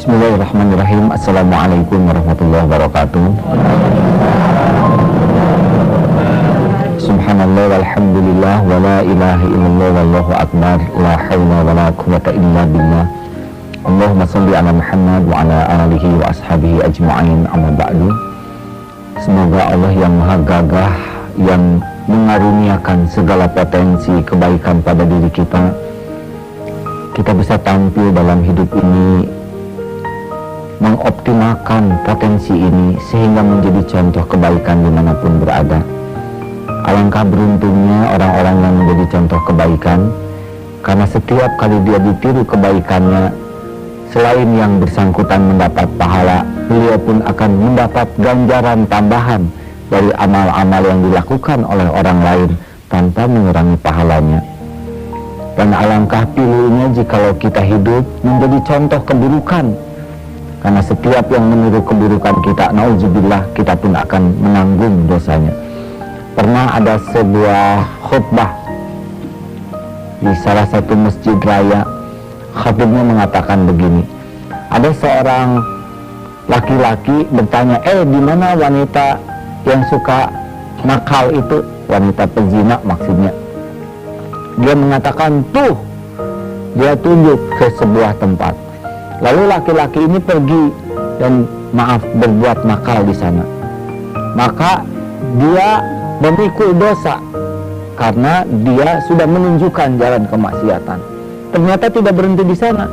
Bismillahirrahmanirrahim. Assalamualaikum warahmatullahi wabarakatuh. Subhanallah walhamdulillah wa la ilaha illallah wallahu akbar. La hawla wa la quwwata illa billah. Allahumma salli ala Muhammad wa ala alihi wa ashabihi ajma'in, amma ba'du. Semoga Allah yang maha gagah, yang mengaruniakan segala potensi kebaikan pada diri kita bisa tampil dalam hidup ini, mengoptimalkan potensi ini sehingga menjadi contoh kebaikan dimanapun berada. Alangkah beruntungnya orang-orang yang menjadi contoh kebaikan, karena setiap kali dia ditiru kebaikannya, selain yang bersangkutan mendapat pahala, beliau pun akan mendapat ganjaran tambahan dari amal-amal yang dilakukan oleh orang lain tanpa mengurangi pahalanya. Dan alangkah pilihnya jikalau kita hidup menjadi contoh keburukan, karena setiap yang meniru keburukan kita, nauzubillah, kita pun akan menanggung dosanya. Pernah ada sebuah khutbah di salah satu masjid raya, khatibnya mengatakan begini, ada seorang laki-laki bertanya, di mana wanita yang suka nakal itu, wanita pezina maksudnya. Dia mengatakan, tuh, dia tunjuk ke sebuah tempat. Lalu laki-laki ini pergi dan berbuat nakal di sana. Maka dia memikul dosa karena dia sudah menunjukkan jalan kemaksiatan. Ternyata tidak berhenti di sana.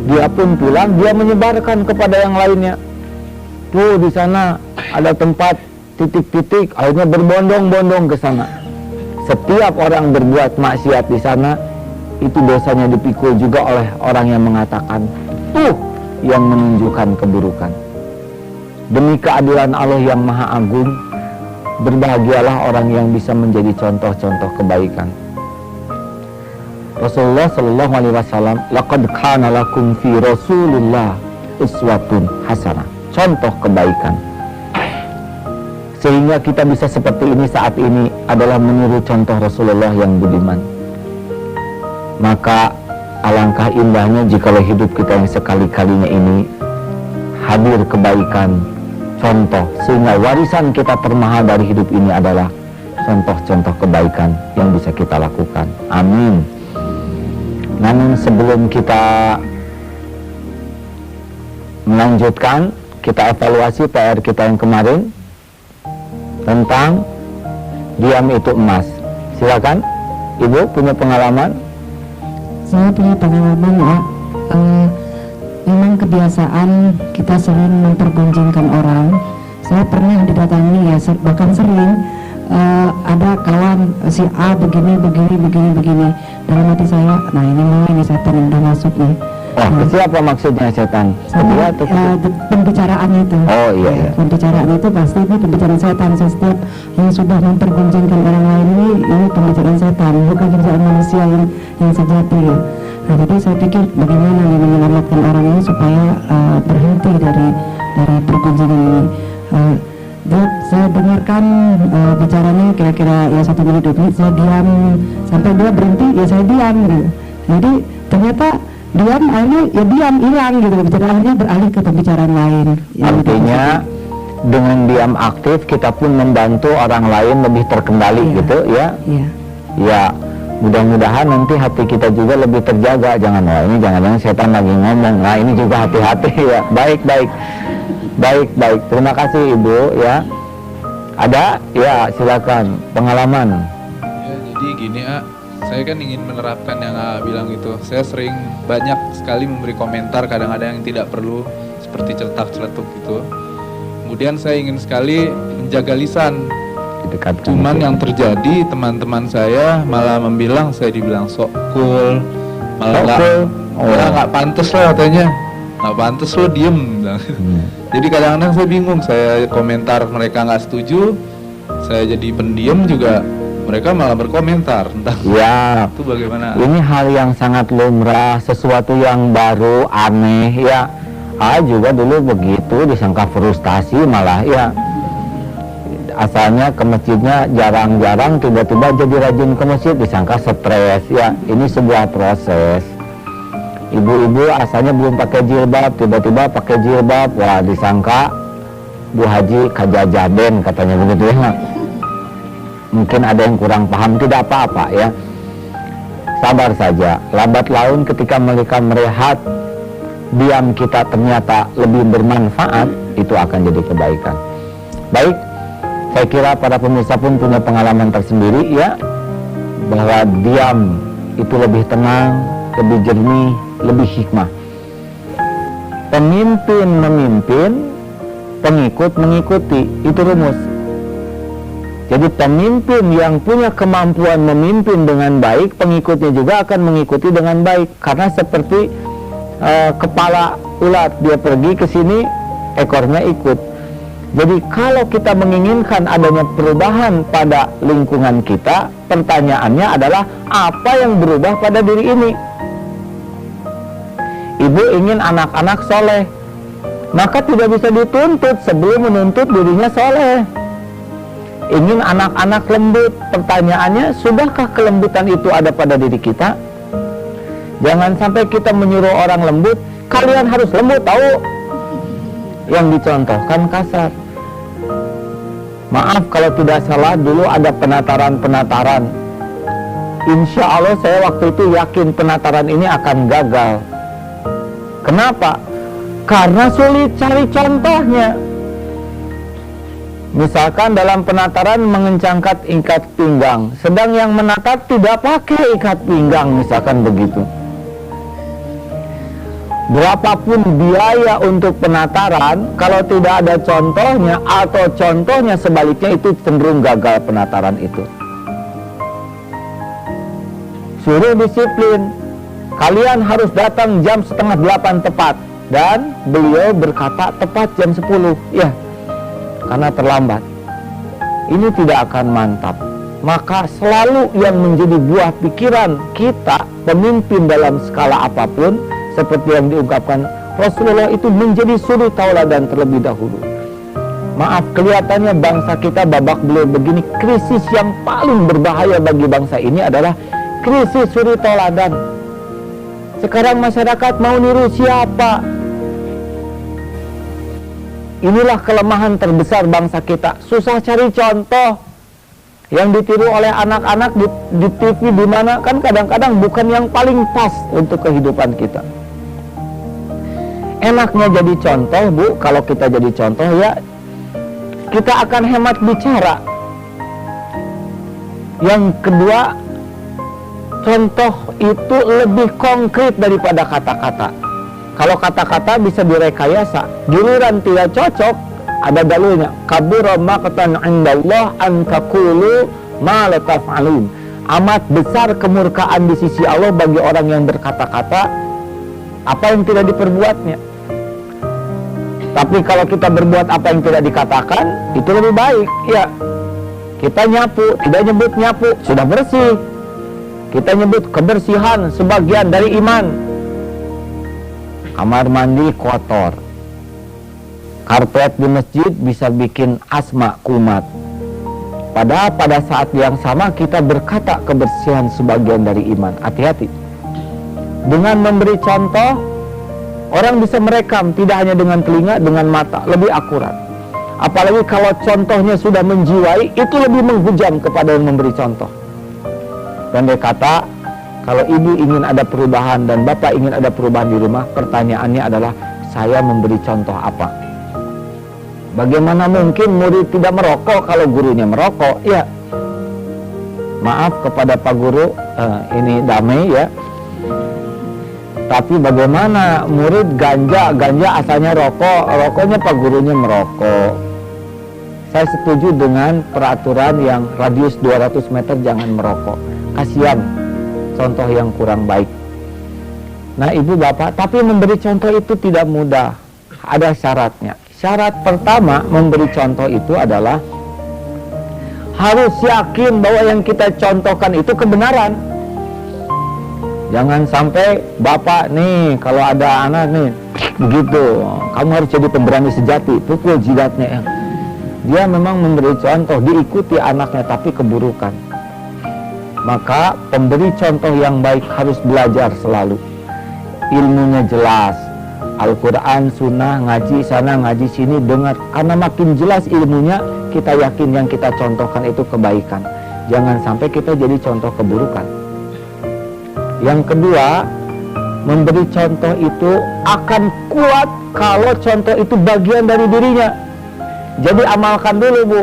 Dia pun pulang, dia menyebarkan kepada yang lainnya. Tuh, di sana ada tempat titik-titik, akhirnya berbondong-bondong ke sana. Setiap orang berbuat maksiat di sana, itu dosanya dipikul juga oleh orang yang mengatakan, tuh, yang menunjukkan keburukan. Demi keadilan Allah yang maha agung, berbahagialah orang yang bisa menjadi contoh-contoh kebaikan. Rasulullah sallallahu alaihi wasallam, laqad kana lakum fi Rasulillah uswatun hasanah, contoh kebaikan. Sehingga kita bisa seperti ini saat ini adalah meniru contoh Rasulullah yang budiman. Maka alangkah indahnya jikalau hidup kita yang sekali-kalinya ini hadir kebaikan, contoh, sehingga warisan kita termahal dari hidup ini adalah contoh-contoh kebaikan yang bisa kita lakukan. Amin. Namun sebelum kita melanjutkan, kita evaluasi PR kita yang kemarin tentang diam itu emas. Silakan, Ibu punya pengalaman? Saya punya pengalaman ya. Memang kebiasaan kita sering mempergunjingkan orang. Saya pernah didatangi ya, bahkan sering ada kawan si A begini. Dalam hati saya, nah ini setan yang udah masuk nih. Wah, siapa maksudnya setan? Pembicaraan itu. Oh iya. Pembicaraan itu pasti ini pembicaraan setan. Setiap yang sudah mempergunjingkan orang lain ini pembicaraan setan, bukan pembicaraan manusia yang sejati ya. Nah, jadi saya pikir bagaimana nih menyelamatkan orang ini supaya berhenti dari pergunjingan ini. Saya dengarkan bicaranya kira-kira ya 1 menit 2 menit, saya diam sampai dia berhenti, ya saya diam gitu. Jadi ternyata diam, akhirnya ya diam, hilang gitu. Akhirnya beralih ke pembicaraan lain. Artinya dengan diam aktif kita pun membantu orang lain lebih terkendali gitu ya. Iya. Ya, mudah-mudahan nanti hati kita juga lebih terjaga. Jangan-jangan setan lagi ngomong. Nah, ini juga hati-hati ya. Baik. Terima kasih Ibu ya. Ada? Ya, silakan. Pengalaman. Ya, jadi gini saya kan ingin menerapkan yang bilang itu. Saya sering banyak sekali memberi komentar, kadang-kadang yang tidak perlu, seperti celetuk-celetuk gitu. Kemudian saya ingin sekali menjaga lisan. Cuman yang terjadi, teman-teman saya malah saya dibilang sok cool, malah nggak pantas lah katanya, nggak pantas lo diem. Jadi kadang-kadang saya bingung, saya komentar mereka nggak setuju, saya jadi pendiam juga. Mereka malah berkomentar tentang ya, itu bagaimana? Ini hal yang sangat lumrah, sesuatu yang baru, aneh ya. Juga dulu begitu, disangka frustasi malah ya. Asalnya ke masjidnya jarang-jarang, tiba-tiba jadi rajin ke masjid, disangka stres ya. Ini sebuah proses. Ibu-ibu asalnya belum pakai jilbab, tiba-tiba pakai jilbab, wah disangka Bu Haji kajajaden katanya begitu ya. Mungkin ada yang kurang paham, tidak apa-apa ya. Sabar saja, lambat laun ketika mereka melihat diam kita ternyata lebih bermanfaat, itu akan jadi kebaikan. Baik, saya kira para pemirsa pun punya pengalaman tersendiri ya, bahwa diam itu lebih tenang, lebih jernih, lebih hikmah. Pemimpin memimpin, pengikut mengikuti, itu rumus. Jadi pemimpin yang punya kemampuan memimpin dengan baik, pengikutnya juga akan mengikuti dengan baik. Karena seperti kepala ulat, dia pergi ke sini, ekornya ikut. Jadi kalau kita menginginkan adanya perubahan pada lingkungan kita, pertanyaannya adalah apa yang berubah pada diri ini? Ibu ingin anak-anak soleh, maka tidak bisa dituntut sebelum menuntut dirinya soleh. Ingin anak-anak lembut, pertanyaannya, sudahkah kelembutan itu ada pada diri kita? Jangan sampai kita menyuruh orang lembut, kalian harus lembut tahu. Yang dicontohkan kasar. Maaf kalau tidak salah, dulu ada penataran-penataran. Insya Allah saya waktu itu yakin penataran ini akan gagal. Kenapa? Karena sulit cari contohnya. Misalkan dalam penataran mengencangkan ikat pinggang, sedang yang menatap tidak pakai ikat pinggang, misalkan begitu. Berapapun biaya untuk penataran, kalau tidak ada contohnya atau contohnya sebaliknya, itu cenderung gagal penataran itu. Suruh disiplin, kalian harus datang jam 7:30 tepat, dan beliau berkata tepat jam 10, ya, karena terlambat. Ini tidak akan mantap. Maka selalu yang menjadi buah pikiran kita, pemimpin dalam skala apapun, seperti yang diungkapkan Rasulullah, itu menjadi suri tauladan terlebih dahulu. Maaf, kelihatannya bangsa kita babak belur begini. Krisis yang paling berbahaya bagi bangsa ini adalah krisis suri tauladan. Sekarang masyarakat mau niru siapa? Inilah kelemahan terbesar bangsa kita. Susah cari contoh. Yang ditiru oleh anak-anak di TV di mana, kan kadang-kadang bukan yang paling pas untuk kehidupan kita. Enaknya jadi contoh, Bu, kalau kita jadi contoh ya, kita akan hemat bicara. Yang kedua, contoh itu lebih konkret daripada kata-kata. Kalau kata-kata bisa direkayasa, giliran tidak cocok, ada dalilnya. Kabura maqtan 'indallah an taqulu ma la taf'alun. Amat besar kemurkaan di sisi Allah bagi orang yang berkata-kata apa yang tidak diperbuatnya. Tapi kalau kita berbuat apa yang tidak dikatakan, itu lebih baik. Ya, kita nyapu, tidak nyebut nyapu, sudah bersih. Kita nyebut kebersihan sebagian dari iman. Kamar mandi kotor, karpet di masjid bisa bikin asma kumat. Padahal pada saat yang sama kita berkata kebersihan sebagian dari iman. Hati-hati. Dengan memberi contoh, orang bisa merekam, tidak hanya dengan telinga, dengan mata, lebih akurat. Apalagi kalau contohnya sudah menjiwai, itu lebih menghujam kepada yang memberi contoh. Dan dia kata, kalau ibu ingin ada perubahan dan bapak ingin ada perubahan di rumah, pertanyaannya adalah, saya memberi contoh apa? Bagaimana mungkin murid tidak merokok kalau gurunya merokok? Ya, maaf kepada Pak Guru, ini damai ya. Tapi bagaimana murid ganja asalnya rokok, rokoknya Pak Gurunya merokok. Saya setuju dengan peraturan yang radius 200 meter jangan merokok. Kasihan contoh yang kurang baik. Nah ibu bapak, tapi memberi contoh itu tidak mudah. Ada syaratnya. Syarat pertama memberi contoh itu adalah harus yakin bahwa yang kita contohkan itu kebenaran. Jangan sampai bapak nih kalau ada anak nih begitu, kamu harus jadi pemberani sejati, pukul jidatnya. Dia memang memberi contoh, diikuti anaknya tapi keburukan. Maka pemberi contoh yang baik harus belajar selalu. ilmunya jelas. Al-Quran, sunnah, ngaji sana, ngaji sini, dengar. Karena makin jelas ilmunya, kita yakin yang kita contohkan itu kebaikan. Jangan sampai kita jadi contoh keburukan. Yang kedua, memberi contoh itu akan kuat kalau contoh itu bagian dari dirinya. Jadi amalkan dulu, Bu.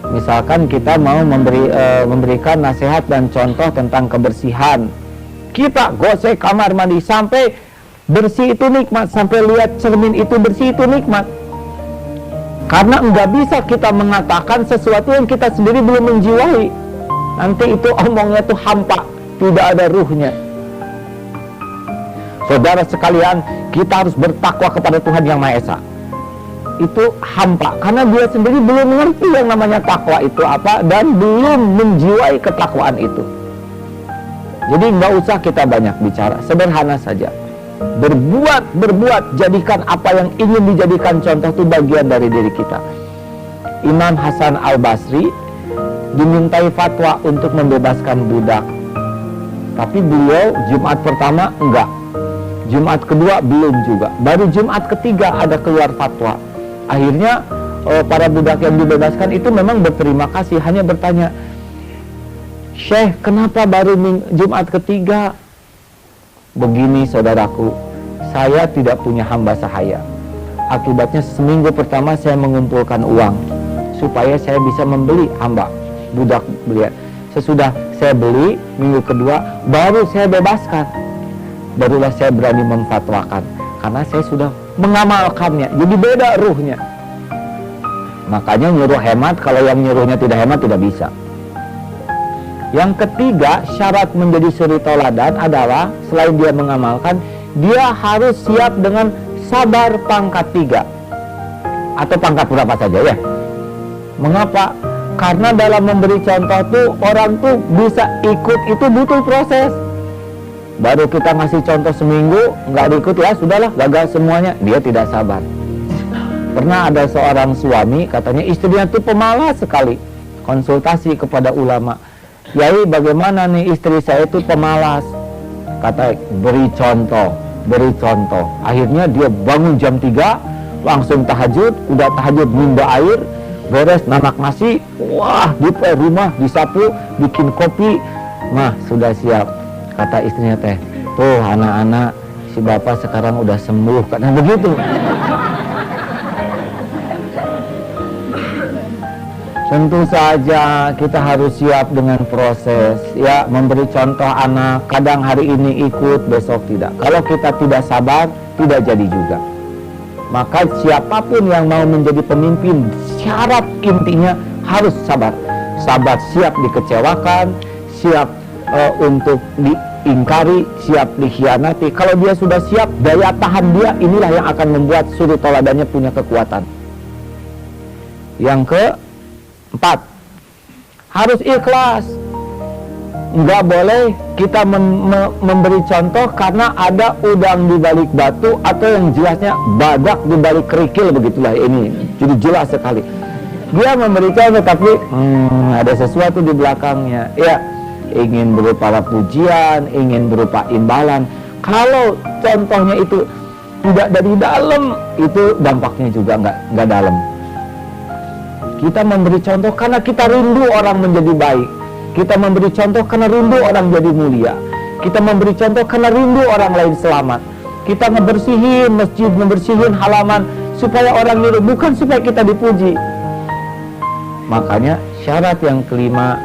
Misalkan kita mau memberikan nasihat dan contoh tentang kebersihan. Kita gosek kamar mandi sampai bersih itu nikmat, sampai lihat cermin itu bersih itu nikmat. Karena enggak bisa kita mengatakan sesuatu yang kita sendiri belum menjiwai. Nanti itu omongnya tuh hampa, tidak ada ruhnya. Saudara sekalian, kita harus bertakwa kepada Tuhan Yang Maha Esa. Itu hampa, karena dia sendiri belum mengerti yang namanya takwa itu apa, dan belum menjiwai ketakwaan itu. Jadi nggak usah kita banyak bicara, sederhana saja. Berbuat, jadikan apa yang ingin dijadikan contoh itu bagian dari diri kita. Imam Hasan Al-Basri dimintai fatwa untuk membebaskan budak, tapi beliau Jumat pertama enggak, Jumat kedua belum juga, baru Jumat ketiga ada keluar fatwa. Akhirnya para budak yang dibebaskan itu memang berterima kasih, hanya bertanya, Syekh, kenapa baru Jumat ketiga? Begini saudaraku, saya tidak punya hamba sahaya. Akibatnya seminggu pertama saya mengumpulkan uang supaya saya bisa membeli hamba budak beliau. Sesudah saya beli, minggu kedua baru saya bebaskan. Barulah saya berani memfatwakan, karena saya sudah mengamalkannya. Jadi beda ruhnya. Makanya nyuruh hemat, kalau yang nyuruhnya tidak hemat tidak bisa. Yang ketiga, syarat menjadi suri toladan adalah selain dia mengamalkan, dia harus siap dengan sabar pangkat 3 atau pangkat berapa saja ya. Mengapa? Karena dalam memberi contoh tuh orang tuh bisa ikut, itu butuh proses. Baru kita ngasih contoh seminggu nggak diikut, ya sudahlah, gagal semuanya, dia tidak sabar. Pernah ada seorang suami, katanya istrinya tuh pemalas sekali, konsultasi kepada ulama. Yai, bagaimana nih istri saya itu pemalas? Kata, beri contoh. Akhirnya dia bangun jam 3, langsung tahajud, udah tahajud minum air, beres nanak nasi, wah, di rumah disapu, bikin kopi, mah sudah siap. Kata istrinya teh, tuh anak-anak, si bapak sekarang udah sembuh, karena begitu. Tentu saja kita harus siap dengan proses, ya, memberi contoh anak. Kadang hari ini ikut, besok tidak. Kalau kita tidak sabar, tidak jadi juga. Maka siapapun yang mau menjadi pemimpin, syarat intinya harus sabar. Sabar, siap dikecewakan, siap untuk diingkari, siap dikhianati. Kalau dia sudah siap, daya tahan dia inilah yang akan membuat suri toladannya punya kekuatan. Yang keempat, harus ikhlas. Nggak boleh kita memberi contoh karena ada udang di balik batu, atau yang jelasnya badak di balik kerikil, begitulah ini. Jadi jelas sekali. Dia memberi contoh tapi ada sesuatu di belakangnya. Ya, ingin berupa pujian, ingin berupa imbalan. Kalau contohnya itu tidak dari dalam, itu dampaknya juga nggak dalam. Kita memberi contoh karena kita rindu orang menjadi baik. Kita memberi contoh karena rindu orang jadi mulia. Kita memberi contoh karena rindu orang lain selamat. Kita ngebersihin masjid, ngebersihin halaman supaya orang niru, bukan supaya kita dipuji. Makanya syarat yang kelima,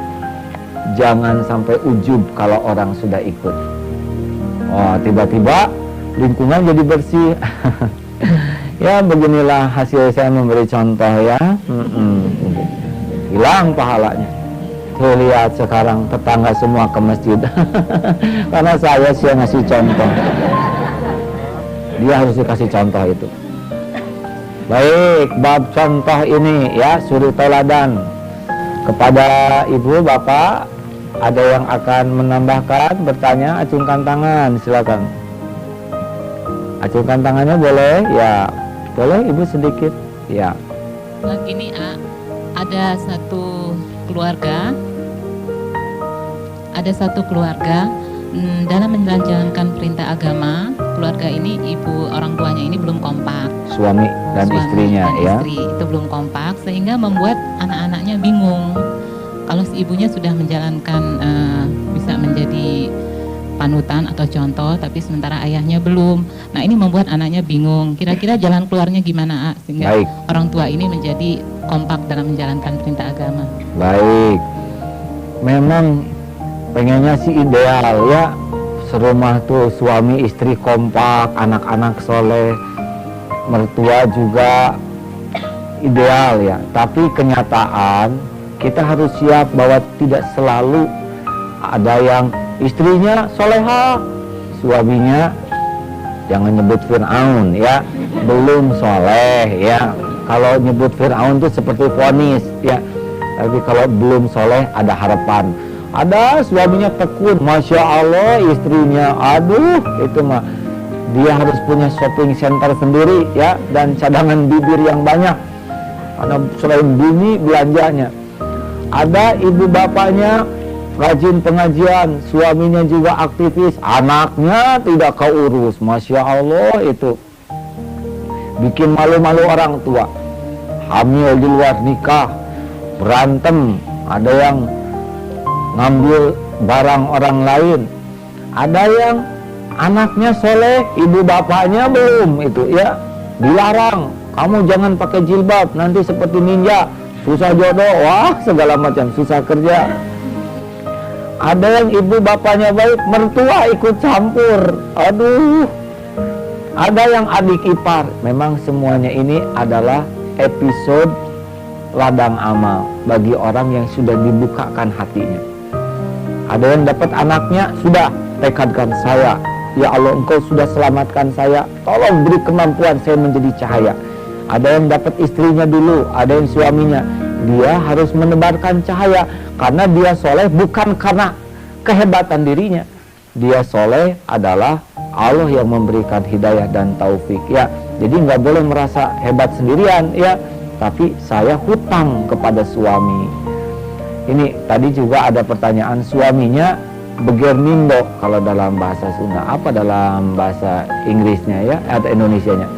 jangan sampai ujub kalau orang sudah ikut. Oh, tiba-tiba lingkungan jadi bersih. Ya, beginilah hasil saya memberi contoh ya. Hilang pahalanya. Tuh lihat sekarang tetangga semua ke masjid. Karena saya sih yang ngasih contoh. Dia harus dikasih contoh itu. Baik, bab contoh ini ya, suri toladan. Kepada ibu, bapak, ada yang akan menambahkan, bertanya, acungkan tangan, silakan. Acungkan tangannya boleh? Ya, boleh ibu sedikit. Ya. Gini, ada satu keluarga dalam menjalankan perintah agama, suami dan suami istrinya dan ya. istri itu belum kompak sehingga membuat anak-anaknya bingung. Kalau si ibunya sudah menjalankan bisa menjadi panutan atau contoh, tapi sementara ayahnya belum. Nah ini membuat anaknya bingung. Kira-kira jalan keluarnya gimana, sehingga Baik. orang tua ini menjadi kompak dalam menjalankan perintah agama. Baik. Memang pengennya sih ideal ya, serumah tuh suami istri kompak, anak-anak soleh, mertua juga ideal ya. Tapi kenyataan kita harus siap bahwa tidak selalu ada yang istrinya soleha, suaminya jangan nyebut Fir'aun ya, belum soleh ya. Kalau nyebut Fir'aun itu seperti vonis ya, tapi kalau belum soleh ada harapan. Ada suaminya tekun, Masya Allah, istrinya aduh itu mah dia harus punya shopping center sendiri ya, dan cadangan bibir yang banyak karena selain bumi belanjanya. Ada ibu bapaknya rajin pengajian, suaminya juga aktivis, anaknya tidak keurus, Masya Allah itu bikin malu-malu orang tua. Hamil di luar nikah, berantem, ada yang ngambil barang orang lain, ada yang anaknya soleh, ibu bapaknya belum, itu ya dilarang, kamu jangan pakai jilbab, nanti seperti ninja, susah jodoh, wah segala macam, susah kerja. Ada yang ibu bapaknya baik, mertua ikut campur, aduh. Ada yang adik ipar. Memang semuanya ini adalah episode ladang amal bagi orang yang sudah dibukakan hatinya. Ada yang dapat anaknya, sudah tekadkan saya, ya Allah engkau sudah selamatkan saya, tolong beri kemampuan saya menjadi cahaya. Ada yang dapat istrinya dulu, ada yang suaminya. Dia harus menebarkan cahaya karena dia soleh bukan karena kehebatan dirinya. Dia soleh adalah Allah yang memberikan hidayah dan taufik ya. Jadi nggak boleh merasa hebat sendirian ya, tapi saya hutang kepada suami. Ini tadi juga ada pertanyaan, suaminya begernindo kalau dalam bahasa Sunda, apa dalam bahasa Inggrisnya ya atau Indonesianya?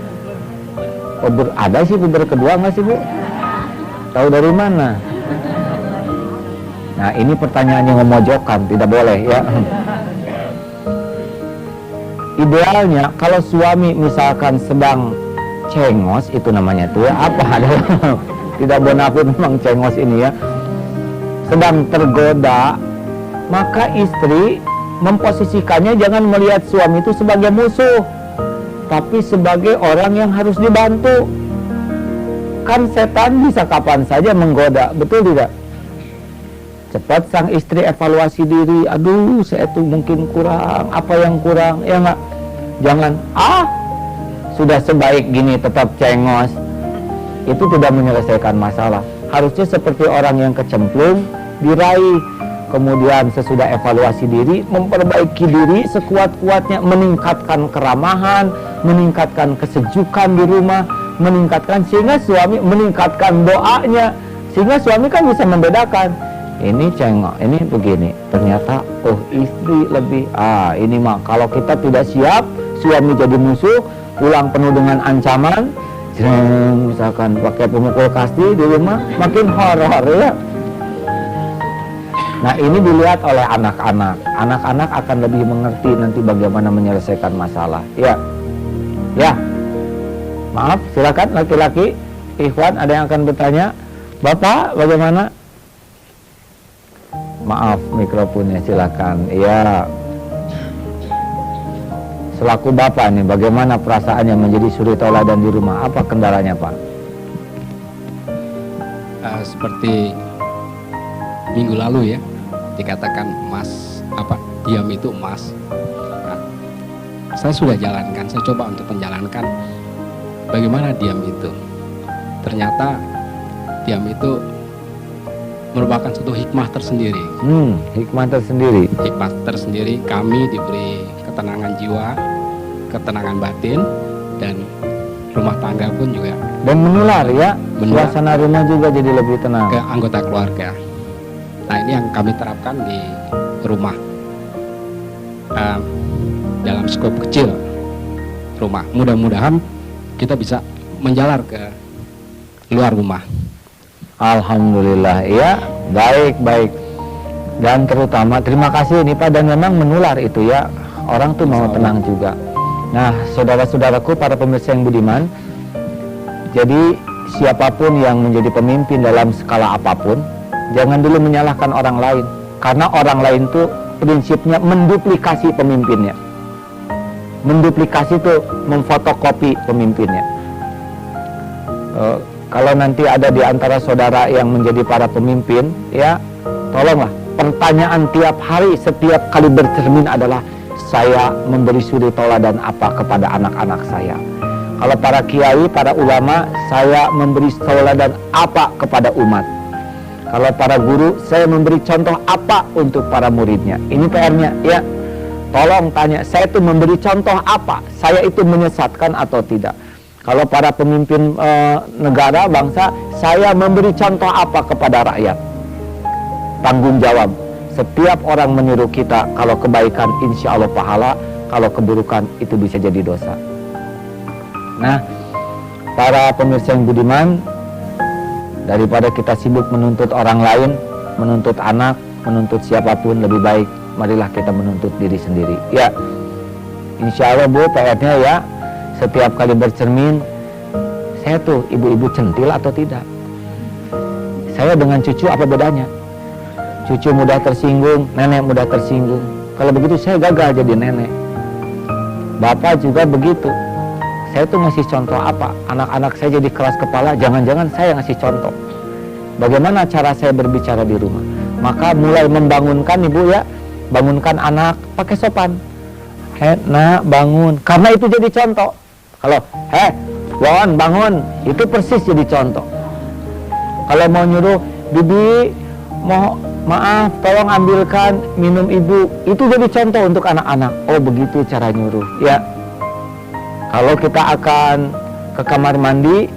Oh, ada sih puber kedua nggak sih Bu? Tahu dari mana? Nah ini pertanyaannya memojokkan, tidak boleh ya. Idealnya kalau suami misalkan sedang cengos, itu namanya tuh ya, apa ada tidak bonafit memang cengos ini ya, sedang tergoda, maka istri memposisikannya jangan melihat suami itu sebagai musuh, tapi sebagai orang yang harus dibantu. Kan setan bisa kapan saja menggoda, betul tidak? Cepat sang istri evaluasi diri, aduh saya tuh mungkin kurang, apa yang kurang, ya enggak? Jangan, sudah sebaik gini tetap cengos, itu tidak menyelesaikan masalah. Harusnya seperti orang yang kecemplung, diraih, kemudian sesudah evaluasi diri, memperbaiki diri sekuat-kuatnya, meningkatkan keramahan, meningkatkan kesejukan di rumah, meningkatkan sehingga suami meningkatkan doanya, sehingga suami kan bisa membedakan ini cengok, ini begini, ternyata oh istri lebih ini mah kalau kita tidak siap suami jadi musuh, pulang penuh dengan ancaman, misalkan pakai pemukul kasti di rumah, makin horor ya. Nah ini dilihat oleh anak-anak, anak-anak akan lebih mengerti nanti bagaimana menyelesaikan masalah ya. Maaf, silakan laki-laki. Ikhwan, ada yang akan bertanya? Bapak, bagaimana? Maaf, mikrofonnya silakan. Iya. Selaku bapak nih, bagaimana perasaannya menjadi suri tauladan di rumah? Apa kendalanya, Pak? Seperti minggu lalu ya, dikatakan diam itu emas. Nah, saya sudah jalankan, saya coba untuk menjalankan. Bagaimana diam itu? Ternyata diam itu merupakan suatu hikmah tersendiri. Hikmah tersendiri. Hikmah tersendiri, kami diberi ketenangan jiwa, ketenangan batin, dan rumah tangga pun juga. Dan menular ya, suasana rumah juga jadi lebih tenang. Ke anggota keluarga. Nah ini yang kami terapkan di rumah. Dalam skop kecil rumah. Mudah-mudahan kita bisa menjalar ke luar rumah. Alhamdulillah, ya, baik. Dan terutama terima kasih nih Pak, dan memang menular itu ya, orang tuh mau tenang juga. Nah, saudara-saudaraku para pemirsa yang budiman, jadi siapapun yang menjadi pemimpin dalam skala apapun, jangan dulu menyalahkan orang lain, karena orang lain tuh prinsipnya menduplikasi pemimpinnya. Menduplikasi tuh memfotokopi pemimpinnya. Kalau nanti ada di antara saudara yang menjadi para pemimpin, ya tolonglah, pertanyaan tiap hari setiap kali bercermin adalah, saya memberi suri tauladan apa kepada anak-anak saya. Kalau para kiai, para ulama, saya memberi tauladan apa kepada umat. Kalau para guru, saya memberi contoh apa untuk para muridnya. Ini PR-nya, ya. Tolong tanya, saya itu memberi contoh apa? Saya itu menyesatkan atau tidak? Kalau para pemimpin negara, bangsa, saya memberi contoh apa kepada rakyat? Tanggung jawab. Setiap orang menyuruh kita, kalau kebaikan insya Allah pahala, kalau keburukan itu bisa jadi dosa. Nah, para pemirsa yang budiman, daripada kita sibuk menuntut orang lain, menuntut anak, menuntut siapapun, lebih baik marilah kita menuntut diri sendiri. Ya, insya Allah Bu, PR-nya ya, setiap kali bercermin, saya tuh ibu-ibu centil atau tidak? Saya dengan cucu apa bedanya? Cucu mudah tersinggung, nenek mudah tersinggung. Kalau begitu saya gagal jadi nenek. Bapak juga begitu. Saya tuh ngasih contoh apa? Anak-anak saya jadi keras kepala, jangan-jangan saya ngasih contoh. Bagaimana cara saya berbicara di rumah? Maka mulai membangunkan ibu ya, bangunkan anak pakai sopan. Nak bangun, karena itu jadi contoh. Kalau Wawan bangun, itu persis jadi contoh. Kalau mau nyuruh, bibi mau maaf, tolong ambilkan minum ibu. Itu jadi contoh untuk anak-anak. Oh begitu cara nyuruh. Ya. Kalau kita akan ke kamar mandi,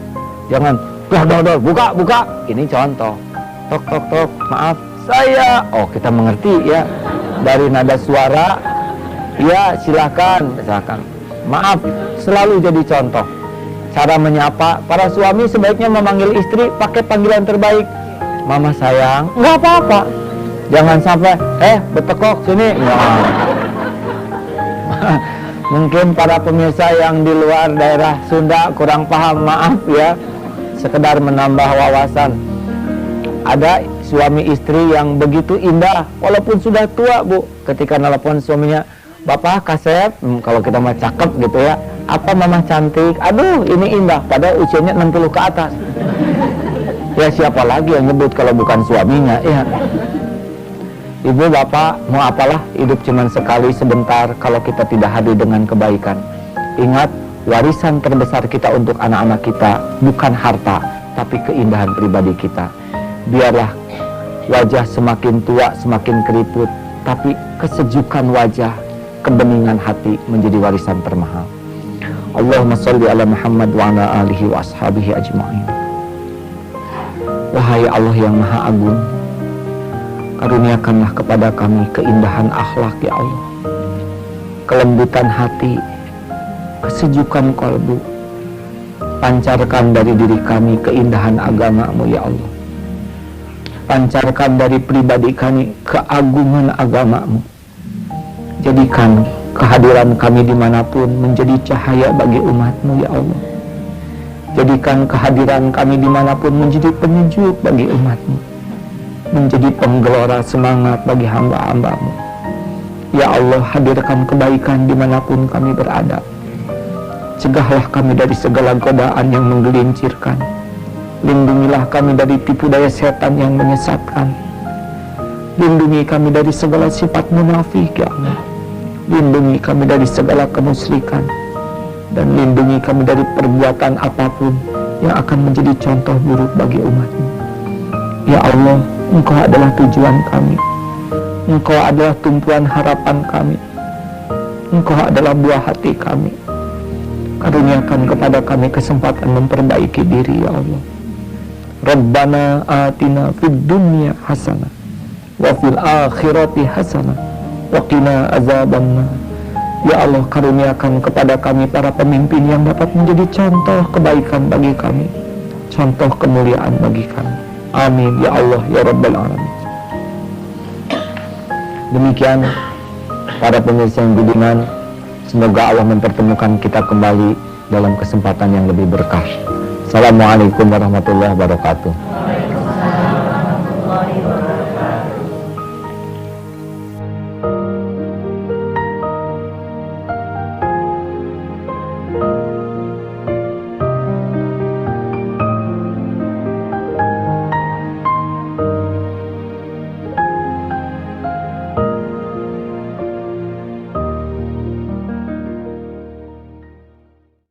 jangan, dor, buka. Ini contoh. Tok, maaf, saya. Oh kita mengerti ya. Dari nada suara, ya silakan. Maaf, selalu jadi contoh. Cara menyapa, para suami sebaiknya memanggil istri pakai panggilan terbaik. Mama sayang, nggak apa-apa. Jangan sampai, betekok sini. Nah. Mungkin para pemirsa yang di luar daerah Sunda kurang paham, maaf ya. Sekedar menambah wawasan. Ada suami istri yang begitu indah, walaupun sudah tua Bu. Ketika nelpon suaminya, Bapak Kasep, kalau kita mah cakep gitu ya. Apa mama cantik? Aduh, ini indah. Padahal usianya 60 ke atas. Ya siapa lagi yang nyebut kalau bukan suaminya, ya. Ibu, bapak, mau apalah, hidup cuman sekali sebentar kalau kita tidak hadir dengan kebaikan. Ingat, warisan terbesar kita untuk anak-anak kita bukan harta, tapi keindahan pribadi kita. Biarlah wajah semakin tua, semakin keriput, tapi kesejukan wajah, kebeningan hati menjadi warisan termahal. Allahumma sholli ala Muhammad wa ala alihi wa ashabihi ajma'in. Wahai Allah yang Maha Agung, karuniakanlah kepada kami keindahan akhlak ya Allah, kelembutan hati, kesejukan kalbu. Pancarkan dari diri kami keindahan agama-Mu ya Allah. Pancarkan dari pribadi kami keagungan agama-Mu. Jadikan kehadiran kami dimanapun menjadi cahaya bagi umat-Mu ya Allah. Jadikan kehadiran kami dimanapun menjadi penyejuk bagi umat-Mu, menjadi penggelora semangat bagi hamba-hamba-Mu. Ya Allah, hadirkan kebaikan dimanapun kami berada. Cegahlah kami dari segala godaan yang menggelincirkan. Lindungilah kami dari tipu daya setan yang menyesatkan. Lindungi kami dari segala sifat munafik ya Allah. Lindungi kami dari segala kemusyrikan, dan lindungi kami dari perbuatan apapun yang akan menjadi contoh buruk bagi umat-Mu. Ya Allah, Engkau adalah tujuan kami. Engkau adalah tumpuan harapan kami. Engkau adalah buah hati kami. Karuniakan kepada kami kesempatan memperbaiki diri ya Allah. Rabbana atina fid dunya hasanah wa fil akhirati hasanah wa qina azabannar. Ya Allah, karuniakan kepada kami para pemimpin yang dapat menjadi contoh kebaikan bagi kami, contoh kemuliaan bagi kami. Amin ya Allah ya Rabbal Alamin. Demikian para pemirsa yang budiman, semoga Allah mempertemukan kita kembali dalam kesempatan yang lebih berkah. Assalamualaikum warahmatullahi wabarakatuh.